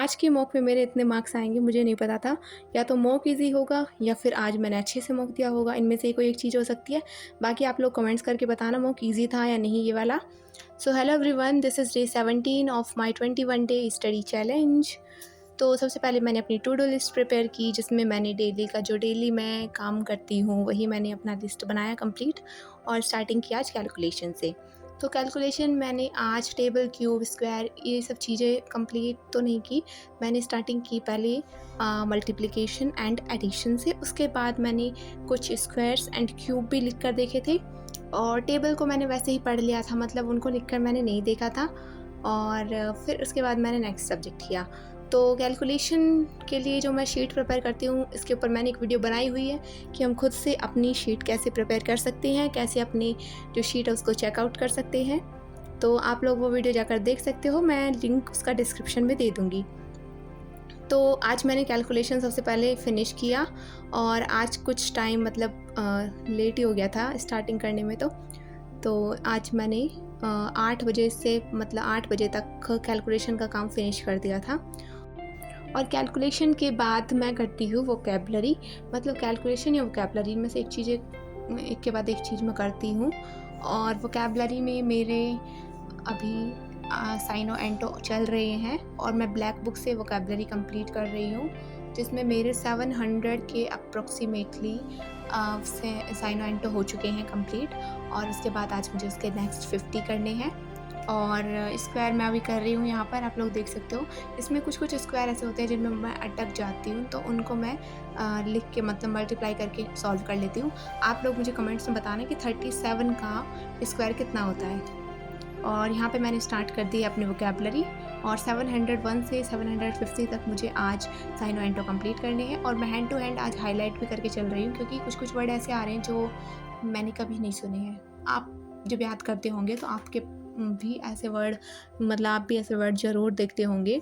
आज के मॉक में मेरे इतने मार्क्स आएँगे मुझे नहीं पता था। या तो मॉक ईज़ी होगा या फिर आज मैंने अच्छे से मॉक दिया होगा, इनमें से कोई एक चीज़ हो सकती है। बाकी आप लोग कमेंट्स करके बताना मॉक ईज़ी था या नहीं ये वाला। So hello everyone, this is day 17 of my 21 day study challenge. तो सबसे पहले मैंने अपनी टू डू लिस्ट प्रिपेयर की, जिसमें मैंने डेली मैं काम करती हूँ वही मैंने अपना लिस्ट बनाया कंप्लीट, और स्टार्टिंग की आज कैलकुलेशन से। तो कैलकुलेशन मैंने आज टेबल, क्यूब, स्क्वायर ये सब चीज़ें कंप्लीट तो नहीं की। मैंने स्टार्टिंग की पहले मल्टीप्लिकेशन एंड एडिशन से, उसके बाद मैंने कुछ स्क्वायर्स एंड क्यूब भी लिख कर देखे थे, और टेबल को मैंने वैसे ही पढ़ लिया था, मतलब उनको लिखकर मैंने नहीं देखा था। और फिर उसके बाद मैंने नेक्स्ट सब्जेक्ट किया। तो कैलकुलेशन के लिए जो मैं शीट प्रिपेयर करती हूँ, इसके ऊपर मैंने एक वीडियो बनाई हुई है कि हम खुद से अपनी शीट कैसे प्रिपेयर कर सकते हैं, कैसे अपनी जो शीट है उसको चेकआउट कर सकते हैं। तो आप लोग वो वीडियो जाकर देख सकते हो, मैं लिंक उसका डिस्क्रिप्शन में दे दूँगी। तो आज मैंने कैलकुलेशन सबसे पहले फ़िनिश किया, और आज कुछ टाइम मतलब लेट ही हो गया था स्टार्टिंग करने में। तो आज मैंने 8 बजे से मतलब 8 बजे तक कैलकुलेशन का काम फ़िनिश कर दिया था। और कैलकुलेशन के बाद मैं करती हूँ वोकैबुलरी, मतलब कैलकुलेशन या वोकैबुलरी में से एक के बाद एक चीज़ मैं करती हूँ। और वोकैबुलरी में मेरे अभी साइनो एंटो चल रहे हैं, और मैं ब्लैक बुक से वोकैबुलरी कंप्लीट कर रही हूँ, जिसमें मेरे 700 के अप्रॉक्सीमेटली साइनो एंटो हो चुके हैं कंप्लीट। और उसके बाद आज मुझे उसके नेक्स्ट 50 करने हैं। और स्क्वायर मैं अभी कर रही हूँ, यहाँ पर आप लोग देख सकते हो। इसमें कुछ स्क्वायर ऐसे होते हैं जिनमें मैं अटक जाती हूँ, तो उनको मैं लिख के मतलब मल्टीप्लाई करके सॉल्व कर लेती हूँ। आप लोग मुझे कमेंट्स में बताना कि 37 का स्क्वायर कितना होता है। और यहाँ पे मैंने स्टार्ट कर दी अपनी वोकैबुलरी, और 701 से 750 तक मुझे आज साइनो एंटो कंप्लीट करने हैं। और मैं हैंड टू हैंड आज हाईलाइट भी करके चल रही हूँ, क्योंकि कुछ वर्ड ऐसे आ रहे हैं जो मैंने कभी नहीं सुने हैं। आप जब याद करते होंगे तो आपके भी ऐसे वर्ड, मतलब आप भी ऐसे वर्ड ज़रूर देखते होंगे,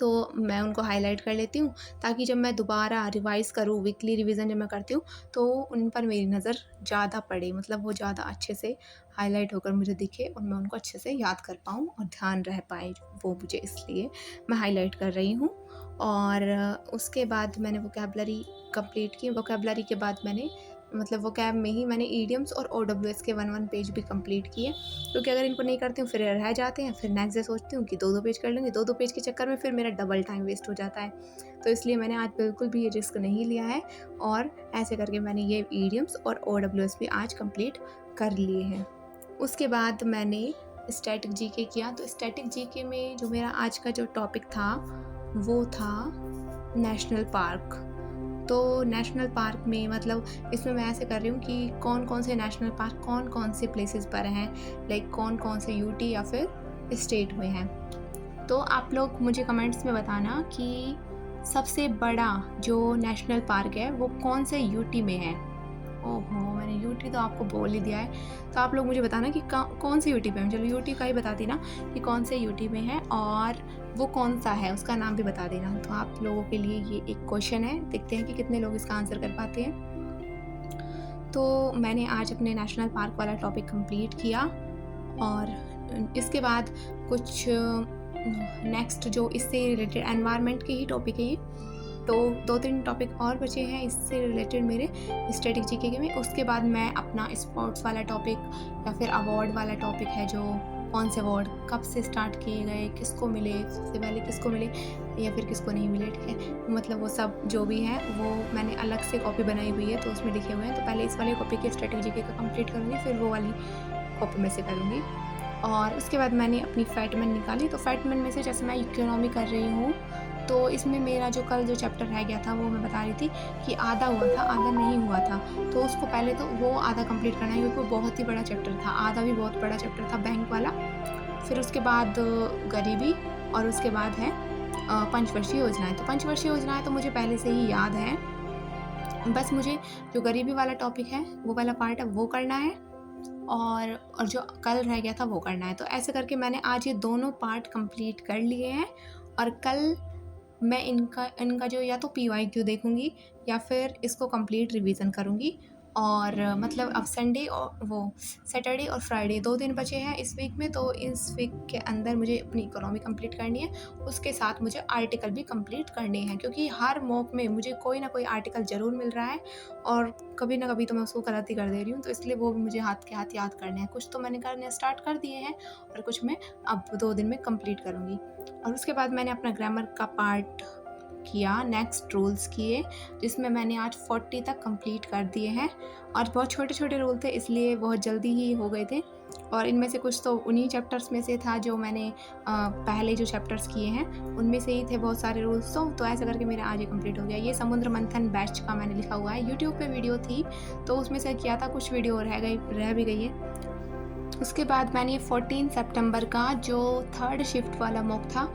तो मैं उनको हाईलाइट कर लेती हूँ, ताकि जब मैं दोबारा रिवाइज़ करूँ, वीकली रिवीजन जब मैं करती हूँ, तो उन पर मेरी नज़र ज़्यादा पड़े, मतलब वो ज़्यादा अच्छे से हाईलाइट होकर मुझे दिखे, और मैं उनको अच्छे से याद कर पाऊँ और ध्यान रह पाए वो मुझे, इसलिए मैं हाईलाइट कर रही हूँ। और उसके बाद मैंने वोकैबुलरी कंप्लीट की। वोकैबुलरी के बाद मैंने मतलब वोकैब में ही मैंने ईडियम्स और ओडब्ल्यूएस के 1 पेज भी कंप्लीट किए, क्योंकि अगर इनको नहीं करती हूँ फिर रह जाते हैं। फिर नेक्स्ट डे सोचती हूँ कि 2-2 पेज कर लूँगी, 2-2 पेज के चक्कर में फिर मेरा डबल टाइम वेस्ट हो जाता है। तो इसलिए मैंने आज बिल्कुल भी ये रिस्क नहीं लिया है, और ऐसे करके मैंने ये ईडियम्स और ओडब्ल्यूएस भी आज कंप्लीट कर लिए हैं। उसके बाद मैंने स्टैटिक जीके किया। तो स्टैटिक जीके में जो मेरा आज का जो टॉपिक था वो था नेशनल पार्क। तो नेशनल पार्क में मतलब इसमें मैं ऐसे कर रही हूँ कि कौन कौन से नेशनल पार्क कौन कौन से प्लेसेस पर हैं, लाइक कौन कौन से यूटी या फिर स्टेट में हैं। तो आप लोग मुझे कमेंट्स में बताना कि सबसे बड़ा जो नेशनल पार्क है वो कौन से यूटी में है। ओहो, मैंने यूटी तो आपको बोल ही दिया है। तो आप लोग मुझे बताना कि कौन से यूटी पे है। चलो यूटी का ही बता देना कि कौन से यूटी में है, और वो कौन सा है उसका नाम भी बता देना। तो आप लोगों के लिए ये एक क्वेश्चन है, देखते हैं कि कितने लोग इसका आंसर कर पाते हैं। तो मैंने आज अपने नेशनल पार्क वाला टॉपिक कंप्लीट किया, और इसके बाद कुछ नेक्स्ट जो इससे रिलेटेड एनवायरनमेंट के ही टॉपिक है ये, तो 2-3 टॉपिक और बचे हैं इससे रिलेटेड मेरे स्टैटिक जीके के में। उसके बाद मैं अपना स्पोर्ट्स वाला टॉपिक या फिर अवार्ड वाला टॉपिक है, जो कौन से अवार्ड कब से स्टार्ट किए गए, किसको मिले, सबसे पहले किसको मिले या फिर किसको नहीं मिले, ठीक है, मतलब वो सब जो भी है वो मैंने अलग से कॉपी बनाई हुई है, तो उसमें लिखे हुए हैं। तो पहले इस वाले कॉपी के स्टैटिक जीके का कंप्लीट करूँगी, फिर वो वाली कॉपी में से करूँगी। और उसके बाद मैंने अपनी फैटमैन निकाली। तो फैटमैन में से जैसे मैं इकोनॉमी कर रही हूँ, तो इसमें मेरा जो कल जो चैप्टर रह गया था वो मैं बता रही थी कि आधा हुआ था, आधा नहीं हुआ था। तो उसको पहले तो वो आधा कंप्लीट करना है, क्योंकि वो बहुत ही बड़ा चैप्टर था, आधा भी बहुत बड़ा चैप्टर था बैंक वाला। फिर उसके बाद गरीबी, और उसके बाद है पंचवर्षीय योजनाएँ। तो पंचवर्षीय योजनाएँ तो मुझे पहले से ही याद है, बस मुझे जो गरीबी वाला टॉपिक है वो वाला पार्ट है वो करना है, और जो कल रह गया था वो करना है। तो ऐसे करके मैंने आज ये दोनों पार्ट कंप्लीट कर लिए हैं, और कल मैं इनका इनका जो या तो पीवाईक्यू देखूँगी या फिर इसको कंप्लीट रिवीजन करूँगी। और मतलब अब संडे और वो सैटरडे और फ्राइडे 2 दिन बचे हैं इस वीक में, तो इस वीक के अंदर मुझे अपनी इकोनॉमी कंप्लीट करनी है। उसके साथ मुझे आर्टिकल भी कंप्लीट करने हैं, क्योंकि हर मॉक में मुझे कोई ना कोई आर्टिकल ज़रूर मिल रहा है और कभी ना कभी तो मैं उसको गलत ही कर दे रही हूँ, तो इसलिए वो भी मुझे हाथ के हाथ याद करने हैं। कुछ तो मैंने करने स्टार्ट कर दिए हैं और कुछ मैं अब 2 दिन में कंप्लीट करूँगी। और उसके बाद मैंने अपना ग्रामर का पार्ट किया, नेक्स्ट रूल्स किए, जिसमें मैंने आज 40 तक कंप्लीट कर दिए हैं। और बहुत छोटे-छोटे रूल थे, इसलिए बहुत जल्दी ही हो गए थे। और इनमें से कुछ तो उन्हीं चैप्टर्स में से था जो मैंने पहले जो चैप्टर्स किए हैं उनमें से ही थे बहुत सारे रूल्स, तो ऐसा करके मेरा आज ये कंप्लीट हो गया। ये समुद्र मंथन बैच का मैंने लिखा हुआ है, यूट्यूब पे वीडियो थी तो उसमें से किया था, कुछ वीडियो रह भी गई है। उसके बाद मैंने 14 सितंबर का जो थर्ड शिफ्ट वाला मॉक था,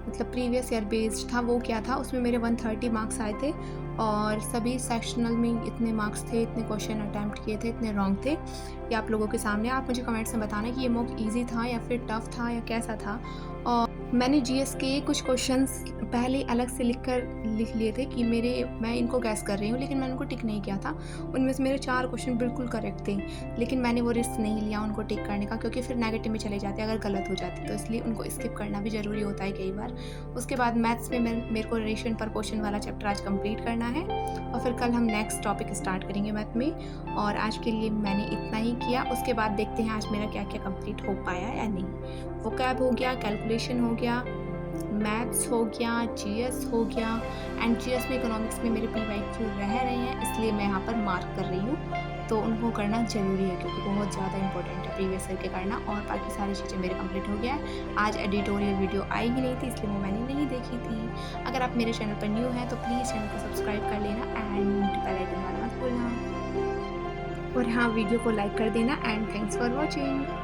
मतलब प्रीवियस ईयर बेस्ड था, वो क्या था, उसमें मेरे 130 मार्क्स आए थे और सभी सेक्शनल में इतने मार्क्स थे, इतने क्वेश्चन अटैम्प्ट किए थे, इतने रॉन्ग थे। ये आप लोगों के सामने, आप मुझे कमेंट्स में बताना कि ये मॉक इजी था या फिर टफ था या कैसा था। और मैंने जीएस के कुछ क्वेश्चंस पहले अलग से लिख लिए थे कि मैं इनको गैस कर रही हूँ, लेकिन मैंने उनको टिक नहीं किया था। उनमें से मेरे 4 क्वेश्चन बिल्कुल करेक्ट थे, लेकिन मैंने वो रिस्क नहीं लिया उनको टिक करने का, क्योंकि फिर नेगेटिव में चले जाते अगर गलत हो जाती, तो इसलिए उनको स्किप करना भी ज़रूरी होता है कई बार। उसके बाद मैथ्स में मेरे को रेशन प्रपोर्शन वाला चैप्टर आज कंप्लीट करना है और फिर कल हम नेक्स्ट टॉपिक स्टार्ट करेंगे मैथ में। और आज के लिए मैंने इतना ही किया। उसके बाद देखते हैं आज मेरा क्या क्या कंप्लीट हो पाया या नहीं। वोकैब हो गया, कैलकुलेशन हो गया, मैथ्स हो गया, जीएस हो गया, एंड जीएस में इकोनॉमिक्स में मेरे PYQ रह रहे हैं, इसलिए मैं यहाँ पर मार्क कर रही हूँ, तो उनको करना ज़रूरी है क्योंकि बहुत ज़्यादा इंपॉर्टेंट है प्रीवियस ईयर के करना। और बाकी सारी चीज़ें मेरे कंप्लीट हो गया है। आज एडिटोरियल वीडियो आई ही नहीं थी, इसलिए वो मैंने नहीं देखी थी। अगर आप मेरे चैनल पर न्यू हैं तो प्लीज़ चैनल को सब्सक्राइब कर लेना एंड बेल आइकन वाला मत भूलना। और हाँ, वीडियो को लाइक कर देना एंड थैंक्स फॉर वॉचिंग।